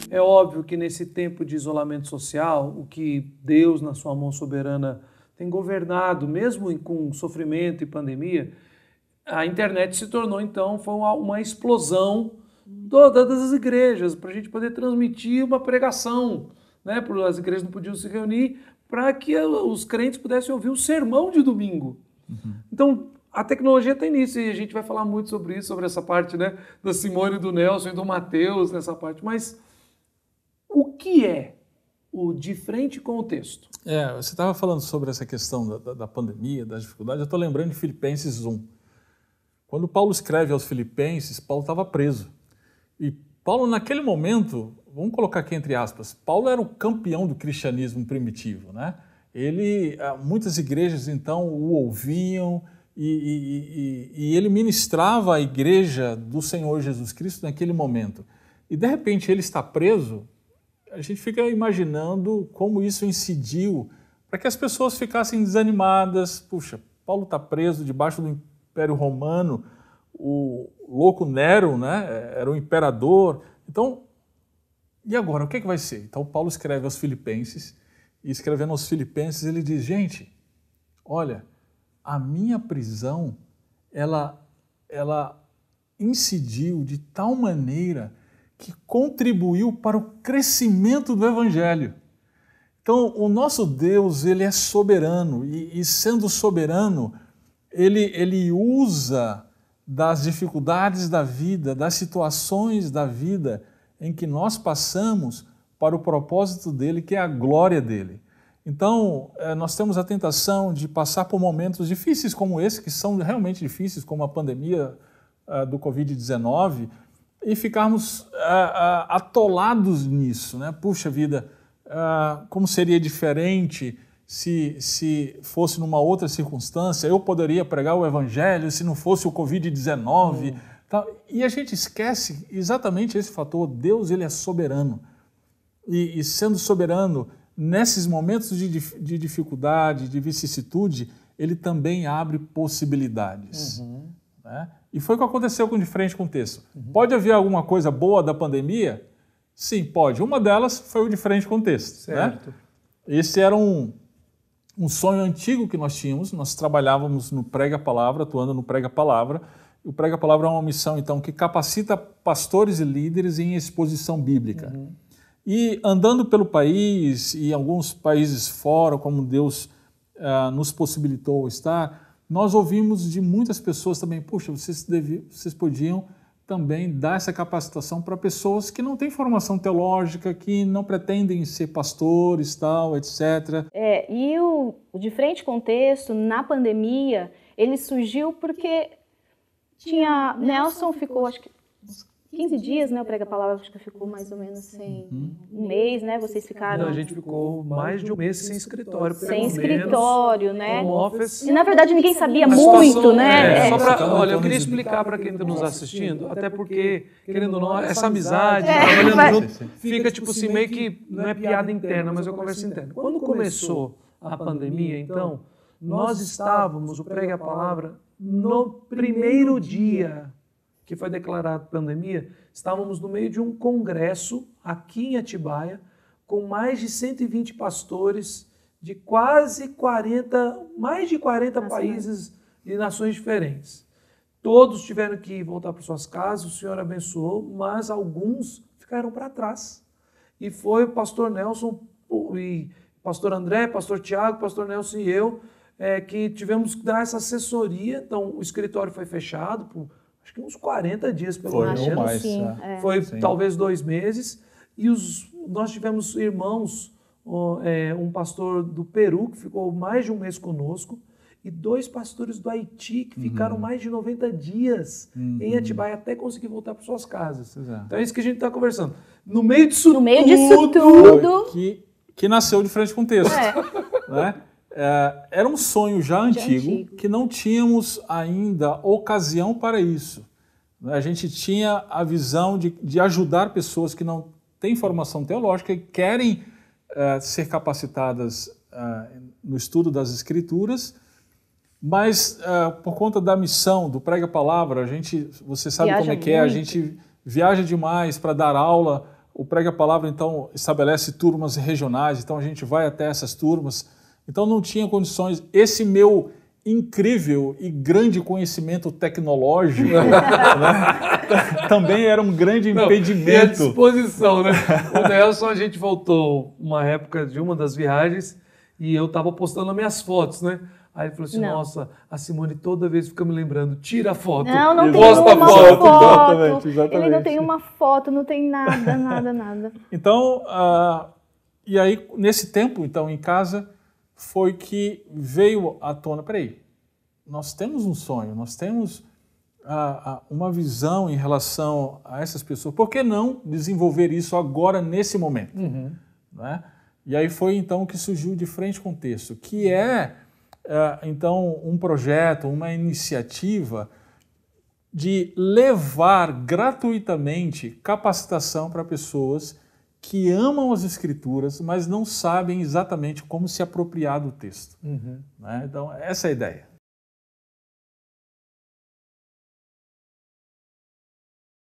É óbvio que nesse tempo de isolamento social, o que Deus, na sua mão soberana, tem governado, mesmo com sofrimento e pandemia, a internet se tornou, então, foi uma explosão das igrejas, para a gente poder transmitir uma pregação, né? As igrejas não podiam se reunir para que os crentes pudessem ouvir o sermão de domingo. Então, a tecnologia tem nisso, e a gente vai falar muito sobre isso, sobre essa parte, né, da Simone, do Nelson e do Mateus, nessa parte. Mas o que é o de frente com o texto? Você estava falando sobre essa questão da pandemia, das dificuldades. Eu estou lembrando de Filipenses 1. Quando Paulo escreve aos Filipenses, Paulo estava preso. E Paulo, naquele momento, vamos colocar aqui entre aspas, Paulo era o campeão do cristianismo primitivo, né? Muitas igrejas, então, o ouviam e ele ministrava a igreja do Senhor Jesus Cristo naquele momento. E, de repente, ele está preso. A gente fica imaginando como isso incidiu para que as pessoas ficassem desanimadas. Puxa, Paulo está preso debaixo do Império Romano, o louco Nero, né, era o imperador. Então, e agora, o que vai ser? Então, Paulo escreve aos Filipenses, e escrevendo aos Filipenses, ele diz, gente, olha, a minha prisão, ela incidiu de tal maneira que contribuiu para o crescimento do Evangelho. Então, o nosso Deus, ele é soberano, e sendo soberano, ele usa das dificuldades da vida, das situações da vida em que nós passamos para o propósito dele, que é a glória dele. Então, nós temos a tentação de passar por momentos difíceis como esse, que são realmente difíceis, como a pandemia do Covid-19, e ficarmos atolados nisso, né? Puxa vida, como seria diferente se fosse numa outra circunstância, eu poderia pregar o Evangelho se não fosse o Covid-19. E a gente esquece exatamente esse fator. Deus, ele é soberano. E sendo soberano, nesses momentos de dificuldade, de vicissitude, ele também abre possibilidades. Né? E foi o que aconteceu com De Frente com o Texto. Pode haver alguma coisa boa da pandemia? Sim, pode. Uma delas foi o De Frente com o Texto. Certo. Né? Esse era um sonho antigo que nós tínhamos. Nós trabalhávamos no Prega Palavra, atuando no Prega Palavra. O Prega Palavra é uma missão, então, que capacita pastores e líderes em exposição bíblica. E andando pelo país e alguns países fora, como Deus nos possibilitou estar, nós ouvimos de muitas pessoas também, puxa, vocês podiam também dar essa capacitação para pessoas que não têm formação teológica, que não pretendem ser pastores, tal, etc. E o De Frente com o Texto, na pandemia, ele surgiu porque Nelson ficou, acho que 15 dias, né? O Prega Palavra acho que ficou mais ou menos sem um mês, né? Vocês ficaram... Não, a gente ficou mais de um mês sem escritório. Sem escritório, né? Home office. E na verdade ninguém sabia muito, né? Olha, eu queria explicar para quem está nos assistindo, até porque, querendo ou não, essa amizade, fica tipo assim, meio que, não é piada interna, mas é conversa interna. Quando começou a pandemia, então, nós estávamos, o Prega a Palavra, no primeiro dia que foi declarada pandemia, estávamos no meio de um congresso aqui em Atibaia, com mais de 120 pastores de mais de 40 países e nações diferentes. Todos tiveram que voltar para suas casas, o Senhor abençoou, mas alguns ficaram para trás. E foi o pastor Nelson, e pastor André, pastor Tiago, pastor Nelson e eu, que tivemos que dar essa assessoria. Então, o escritório foi fechado por acho que uns 40 dias, pelo menos. Foi mais. Foi talvez 2 meses. E nós tivemos irmãos, um pastor do Peru, que ficou mais de um mês conosco, e 2 pastores do Haiti, que ficaram mais de 90 dias em Atibaia, até conseguir voltar para suas casas. Então é isso que a gente está conversando. No meio disso tudo... Que nasceu De Frente com o Texto. Né? Era um sonho já antigo, que não tínhamos ainda ocasião para isso. A gente tinha a visão de ajudar pessoas que não têm formação teológica e querem ser capacitadas no estudo das Escrituras, mas por conta da missão do Prega Palavra, você sabe como é que é, a gente viaja demais para dar aula. o Prega a Palavra, então, estabelece turmas regionais, então a gente vai até essas turmas. Então não tinha condições. Esse meu incrível e grande conhecimento tecnológico né, também era um grande impedimento. E a disposição, né? O Nelson, a gente voltou uma época de uma das viagens e eu estava postando as minhas fotos, né? Aí ele falou assim, nossa, a Simone toda vez fica me lembrando, tira a foto, não tem posta uma a foto. Exatamente. Ele não tem uma foto, não tem nada. Então, e aí nesse tempo, então, em casa, foi que veio à tona, peraí, nós temos um sonho, nós temos uma visão em relação a essas pessoas, por que não desenvolver isso agora, nesse momento? Né? E aí foi então que surgiu De Frente com o Texto, que é então um projeto, uma iniciativa de levar gratuitamente capacitação para pessoas que amam as Escrituras, mas não sabem exatamente como se apropriar do texto. Né? Então, essa é a ideia.